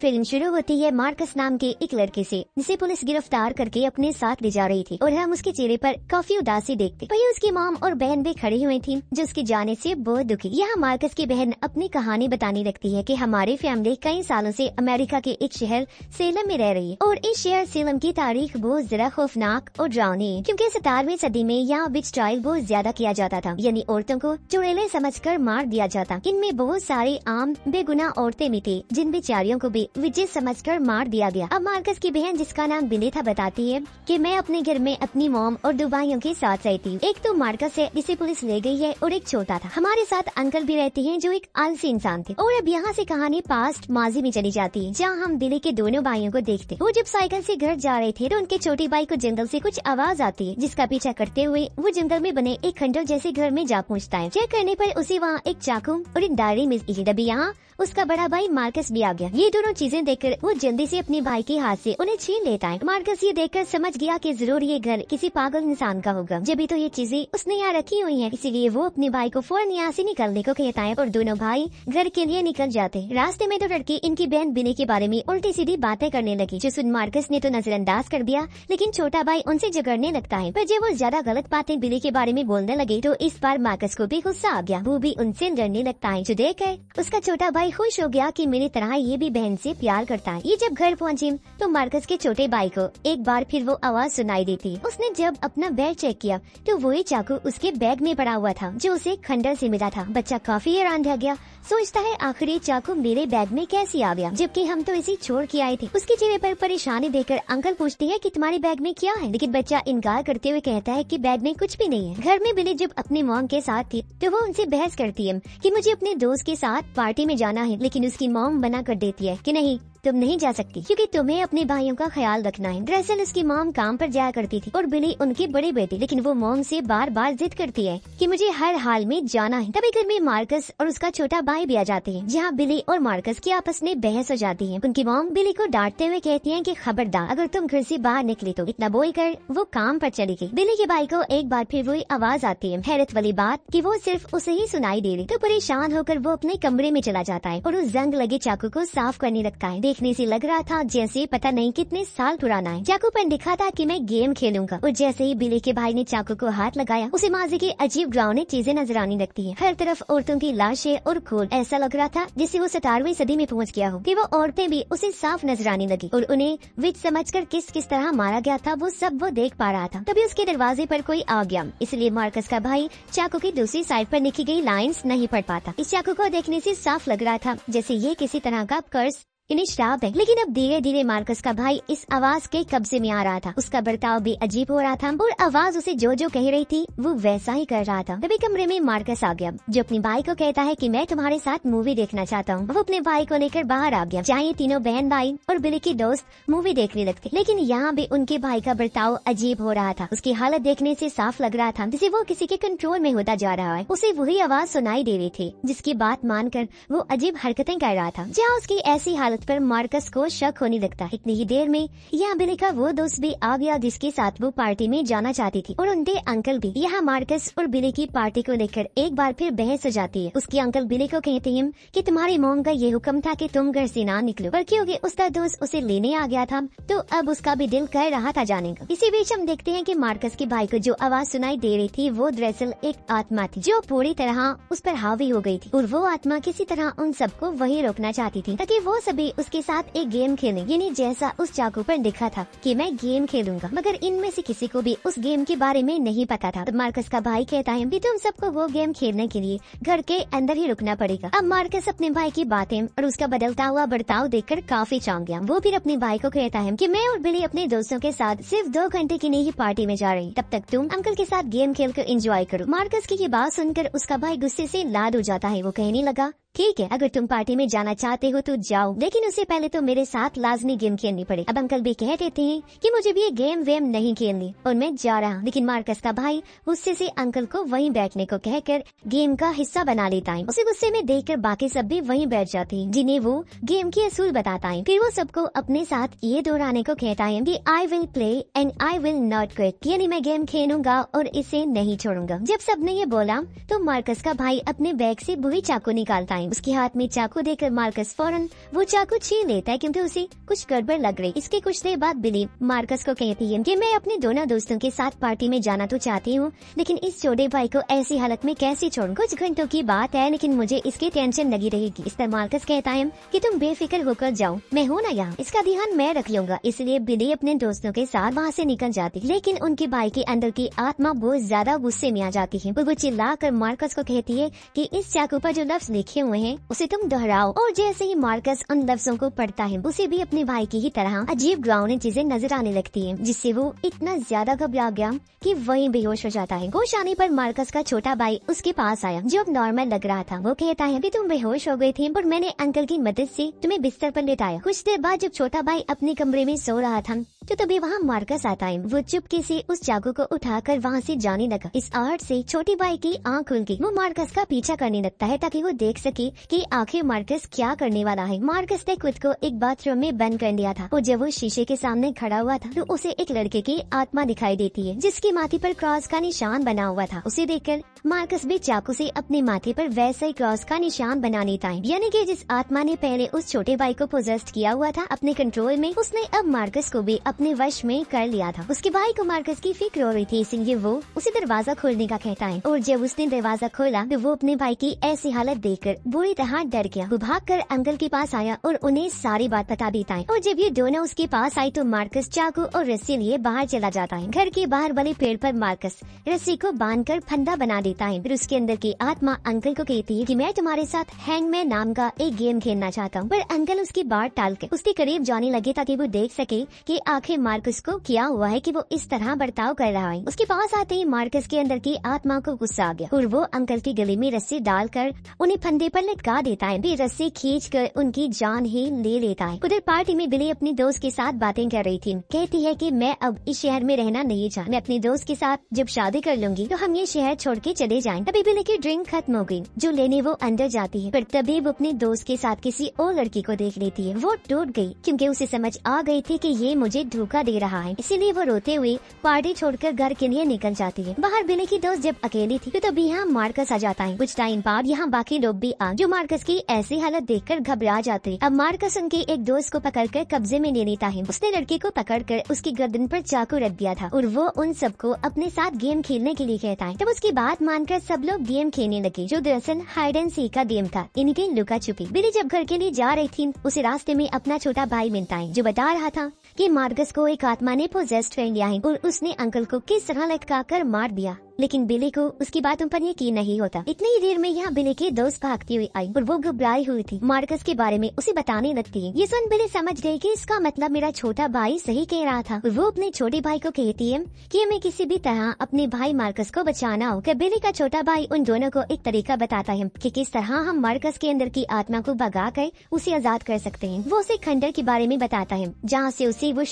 Film शुरू होती है मार्कस नाम के एक लड़के से, जिसे पुलिस गिरफ्तार करके अपने साथ ले जा रही थी और हम उसके चेहरे पर काफी उदासी देखते। वहीं उसकी मॉम और बहन भी खड़ी हुई थी, जो उसके जाने से बहुत दुखी। यहाँ मार्कस की बहन अपनी कहानी बताने लगती है कि हमारी फैमिली कई सालों से अमेरिका के एक शहर सेलम में रह रही है और इस शहर सेलम की तारीख बहुत ज्यादा खौफनाक और डरावनी है, क्योंकि 17वीं सदी में यहाँ विच ट्रायल बहुत ज्यादा किया जाता था, यानी औरतों को चुड़ैले समझकर मार दिया जाता। इनमें बहुत सारी आम बेगुनाह औरतें भी थी, जिन बेचारियों को भी विजेय समझकर मार दिया गया। अब मार्कस की बहन, जिसका नाम बिली था, बताती है कि मैं अपने घर में अपनी मॉम और 2 भाइयों के साथ रहती हूँ। एक तो मार्कस है, जिसे पुलिस ले गई है, और एक छोटा था। हमारे साथ अंकल भी रहते हैं, जो एक आलसी इंसान थे। और अब यहाँ से कहानी पास्ट माजी में चली जाती है, जहाँ हम बिली के दोनों भाइयों को देखते। वो जब साइकिल से घर जा रहे थे तो उनके छोटे भाई को जंगल से कुछ आवाज आती है, जिसका पीछा करते हुए वो जंगल में बने एक खंडर जैसे घर में जा पहुँचता है। चेक करने पर उसे वहाँ एक चाकू और एक डायरी मिलती है। तभी यहाँ उसका बड़ा भाई मार्कस भी आ गया। ये दोनों चीजें देखकर वो जल्दी से अपने भाई के हाथ से उन्हें छीन लेता है। मार्कस ये देखकर समझ गया कि जरूर ये घर किसी पागल इंसान का होगा, जब भी तो ये चीजें उसने यहाँ रखी हुई हैं। इसीलिए वो अपने भाई को फौरन यहाँ से निकलने को कहता है और दोनों भाई घर के लिए निकल जाते हैं। रास्ते में तो लड़की इनकी बहन बिली के बारे में उल्टी सीधी बातें करने लगी, जो सुन मार्कस ने तो नजरअंदाज कर दिया, लेकिन छोटा भाई उनसे झगड़ने लगता है। पर जब वो ज्यादा गलत बातें बिली के बारे में बोलने लगे तो इस बार मार्कस को भी गुस्सा आ गया। वो भी उनसे लड़ने लगता है, जो देखकर उसका छोटा भाई खुश हो गया कि मेरी तरह ये भी बहन से प्यार करता है। ये जब घर पहुंचे तो मार्कस के छोटे भाई को एक बार फिर वो आवाज सुनाई देती है। उसने जब अपना बैग चेक किया तो वही चाकू उसके बैग में पड़ा हुआ था, जो उसे खंडर से मिला था। बच्चा काफी हैरान रह गया, सोचता है आखिर ये चाकू मेरे बैग में कैसे आ गया, जबकि हम तो इसे छोड़ के आए थे। उसके चेहरे पर परेशानी देखकर अंकल पूछते हैं कि तुम्हारे बैग में क्या है, लेकिन बच्चा इनकार करते हुए कहता है कि बैग में कुछ भी नहीं है। घर में बिली जब अपने मॉम के साथ थी तो वो उनसे बहस करती है कि मुझे अपने दोस्त के साथ पार्टी में जाना है, लेकिन उसकी मॉम मना कर देती है कि नहीं, तुम नहीं जा सकती, क्योंकि तुम्हें अपने भाइयों का ख्याल रखना है। दरअसल उसकी मॉम काम पर जाया करती थी और बिली उनकी बड़ी बेटी, लेकिन वो मॉम से बार बार जिद करती है कि मुझे हर हाल में जाना है। तभी घर में मार्कस और उसका छोटा भाई भी आ जाते हैं, जहाँ बिली और मार्कस की आपस में बहस हो जाती है। उनकी मॉम बिली को डांटते हुए कहती है कि खबरदार, अगर तुम घर से बाहर निकली तो। इतना बोलकर वो काम पर चली गई। बिली के भाई को एक बार फिर वही आवाज आती है। हैरत वाली बात कि वो सिर्फ उसे ही सुनाई दे रही। तो परेशान होकर वो अपने कमरे में चला जाता है और उस जंग लगे चाकू को साफ करने लगता है। देखने से लग रहा था जैसे पता नहीं कितने साल पुराना है। चाकू पर लिखा था कि मैं गेम खेलूंगा, और जैसे ही बिली के भाई ने चाकू को हाथ लगाया, उसे माजी की अजीब डरावनी चीजें नजर आने लगती है। हर तरफ औरतों की लाशें और खून। ऐसा लग रहा था जिससे वो 17वीं सदी में पहुंच गया हो। कि वो औरतें भी उसे साफ नजर आने लगी और उन्हें विच समझकर किस किस तरह मारा गया था वो सब वो देख पा रहा था। तभी उसके दरवाजे पर कोई आ गया, इसलिए मार्कस का भाई चाकू की दूसरी साइड पर लिखी गई लाइंस नहीं पढ़ पाता। इस चाकू को देखने से साफ लग रहा था जैसे ये किसी तरह का कर्ज इन्हें श्राप है। लेकिन अब धीरे धीरे मार्कस का भाई इस आवाज के कब्जे में आ रहा था। उसका बर्ताव भी अजीब हो रहा था और आवाज उसे जो जो कह रही थी वो वैसा ही कर रहा था। तभी कमरे में मार्कस आ गया, जो अपने भाई को कहता है कि मैं तुम्हारे साथ मूवी देखना चाहता हूँ। वो अपने भाई को लेकर बाहर आ गया, जहाँ ये तीनों बहन भाई और बिली की दोस्त मूवी देखने लगते। लेकिन यहाँ भी उनके भाई का बर्ताव अजीब हो रहा था। उसकी हालत देखने से साफ लग रहा था जैसे वो किसी के कंट्रोल में होता जा रहा है। उसे वही आवाज सुनाई दे रही थी, जिसकी बात मानकर वो अजीब हरकतें कर रहा था। जहाँ उसकी ऐसी हालत पर मार्कस को शक होने लगता है। इतनी ही देर में यहाँ बिली का वो दोस्त भी आ गया, जिसके साथ वो पार्टी में जाना चाहती थी, और उनके अंकल भी। यहाँ मार्कस और बिली की पार्टी को लेकर एक बार फिर बहस हो जाती है। उसके अंकल बिली को कहते हैं कि तुम्हारी मॉम का ये हुक्म था कि तुम घर से ना निकलो, पर क्योंकि उसका दोस्त उसे लेने आ गया था तो अब उसका भी दिल कर रहा था जाने का। इसी बीच हम देखते हैं कि मार्कस के भाई को जो आवाज सुनाई दे रही थी वो दरअसल एक आत्मा थी, जो पूरी तरह उस पर हावी हो गई थी, और वो आत्मा किसी तरह उन सबको वही रोकना चाहती थी ताकि वो सभी उसके साथ एक गेम खेलें, यानी जैसा उस चाकू पर लिखा था कि मैं गेम खेलूंगा। मगर इनमें से किसी को भी उस गेम के बारे में नहीं पता था। तो मार्कस का भाई कहता है कि तुम सबको वो गेम खेलने के लिए घर के अंदर ही रुकना पड़ेगा। अब मार्कस अपने भाई की बातें और उसका बदलता हुआ बर्ताव देखकर काफी चौंक गया। वो फिर अपने भाई को कहता है कि मैं और बिली अपने दोस्तों के साथ सिर्फ 2 घंटे की नहीं पार्टी में जा रही, तब तक तुम अंकल के साथ गेम खेलकर एंजॉय करो। मार्कस की ये बात सुनकर उसका भाई गुस्से से लाड हो जाता है। वो कहने लगा, ठीक है, अगर तुम पार्टी में जाना चाहते हो तो जाओ, लेकिन उससे पहले तो मेरे साथ लाजमी गेम खेलनी पड़े। अब अंकल भी कह देते हैं कि मुझे भी ये गेम वेम नहीं खेलनी और मैं जा रहा हूँ। लेकिन मार्कस का भाई गुस्से से अंकल को वहीं बैठने को कहकर गेम का हिस्सा बना लेता है। उसे गुस्से में देखकर बाकी सब भी वहीं बैठ जाते हैं, जिन्हें वो गेम की असूल बताता है। फिर वो सबको अपने साथ ये दोहराने को कहता है कि I will play and I will not quit, यानी मैं गेम खेलूंगा और इसे नहीं छोड़ूंगा। जब सबने ये बोला तो मार्कस का भाई अपने बैग से वही चाकू निकालता है है। उसके हाथ में चाकू देकर मार्कस फौरन वो चाकू छीन लेता है क्योंकि उसे कुछ गड़बड़ लग रही। इसके कुछ देर बाद बिली मार्कस को कहती है कि मैं अपने दोनों दोस्तों के साथ पार्टी में जाना तो चाहती हूँ, लेकिन इस छोटे भाई को ऐसी हालत में कैसे छोड़ूं? कुछ घंटों की बात है, लेकिन मुझे इसकी टेंशन लगी रहेगी। इस पर मार्कस कहता है कि तुम बेफिक्र होकर जाओ, मैं हूँ ना यहाँ, इसका ध्यान मैं रख लूंगा। इसलिए बिली अपने दोस्तों के साथ वहाँ से निकल जाती, लेकिन उनके भाई के अंदर की आत्मा बहुत ज्यादा गुस्से में आ जाती है। वो चिल्लाकर मार्कस को कहती है कि इस चाकू पर जो लफ्ज लिखे हुए हैं उसे तुम दोहराओ। और जैसे ही मार्कस उन लफ्जों को पढ़ता है, उसे भी अपने भाई की ही तरह अजीब डरावनी चीजें नजर आने लगती है, जिससे वो इतना ज्यादा घबरा गया कि वहीं बेहोश हो जाता है। होश आने पर मार्कस का छोटा भाई उसके पास आया, जो अब नॉर्मल लग रहा था। वो कहता है कि तुम बेहोश हो गए थे और मैंने अंकल की मदद से तुम्हें बिस्तर पर लेटाया। कुछ देर बाद जब छोटा भाई अपने कमरे में सो रहा था तो तभी वहाँ मार्कस आता है। वो चुपके से उस चाकू को उठाकर वहाँ से जाने लगा। इस आहट से छोटी भाई की आंख खुल गई। वो मार्कस का पीछा करने लगता है ताकि वो देख सके कि आखिर मार्कस क्या करने वाला है। मार्कस ने खुद को एक बाथरूम में बंद कर लिया था और जब वो शीशे के सामने खड़ा हुआ था तो उसे एक लड़के की आत्मा दिखाई देती है, जिसकी माथे पर क्रॉस का निशान बना हुआ था। उसे देखकर मार्कस भी चाकू से अपने माथे पर वैसा ही क्रॉस का निशान बना लेता है। यानी कि जिस आत्मा ने पहले उस छोटे भाई को पोजेस्ट किया हुआ था अपने कंट्रोल में, उसने अब मार्कस को भी अपने वश में कर लिया था। उसके भाई को मार्कस की फिक्र हो रही थी, इसलिए वो उसे दरवाजा खोलने का कहता है। और जब उसने दरवाजा खोला तो वो अपने भाई की ऐसी हालत देखकर बुरी तरह डर गया। वो भागकर अंकल के पास आया और उन्हें सारी बात बता देता है। और जब ये दोनों उसके पास आई तो मार्कस चाकू और रस्सी लिए बाहर चला जाता है। घर के बाहर वाले पेड़ पर मार्कस रस्सी को बांधकर फंदा बना देता है। फिर उसके अंदर की आत्मा अंकल को कहती है कि मैं तुम्हारे साथ हैंगमैन नाम का एक गेम खेलना चाहता हूँ। पर अंकल उसकी बात टालकर उसके करीब जाने लगे ताकि वो देख सके कि आखिर मार्कस को क्या हुआ है कि वो इस तरह बर्ताव कर रहा है। उसके पास आते ही मार्कस के अंदर की आत्मा को गुस्सा आ गया और वो अंकल की गले में रस्सी डालकर उन्हें फंदे पर लटका देता है। फिर रस्सी खींचकर उनकी जान ही ले लेता है। उधर पार्टी में बिली अपनी दोस्त के साथ बातें कर रही थी। कहती है कि मैं अब इस शहर में रहना नहीं चाहती, मैं अपनी दोस्त के साथ जब शादी कर लूंगी तो हम ये शहर छोड़ के चले जाएंगे। तभी बिली की ड्रिंक खत्म हो गई, जो लेने वो अंदर जाती है, पर तभी वो अपनी दोस्त के साथ किसी और लड़की को देख लेती है। वो टूट गई क्योंकि उसे समझ आ गई थी कि ये मुझे धोखा दे रहा है, इसीलिए वो रोते हुए पार्टी छोड़कर घर के लिए निकल जाती है। बाहर बिली की दोस्त जब अकेली थी तो तभी यहाँ मार्कस आ जाता है। कुछ टाइम बाद यहाँ बाकी लोग भी आ, जो मार्कस की ऐसी हालत देखकर घबरा जाते हैं। अब मार्कस उनके एक दोस्त को पकड़कर कब्जे में ले लेता है। उसने लड़की को पकड़कर उसकी गर्दन पर चाकू रख दिया था और वो उन सबको अपने साथ गेम खेलने के लिए कहता है। तब उसकी बात मानकर सब लोग गेम खेलने लगे, जो दरअसल हाइड एंड सीक का गेम था, इनके लुका छुपी। बिली जब घर के लिए जा रही थी उसे रास्ते में अपना छोटा भाई मिलता है, जो बता रहा था कि मार्कस को एक आत्मा ने पोजेस्ट कर लिया है और उसने अंकल को किस तरह लटकाकर मार दिया। लेकिन बिली को उसकी बातों पर यकीन नहीं होता। इतनी ही देर में यहाँ बिली की दोस्त भागती हुई आई और वो घबराई हुई थी। मार्कस के बारे में उसे बताने लगती है। ये सुन बिली समझ गई कि इसका मतलब मेरा छोटा भाई सही कह रहा था। और वो अपने छोटे भाई को कहती है कि हमें किसी भी तरह अपने भाई मार्कस को बचाना होगा। बिली का छोटा भाई उन दोनों को एक तरीका बताता है कि किस तरह हम मार्कस के अंदर की आत्मा को भगा कर उसे आजाद कर सकते हैं। वो उसे खंडर के बारे में बताता है, जहाँ से उसे वो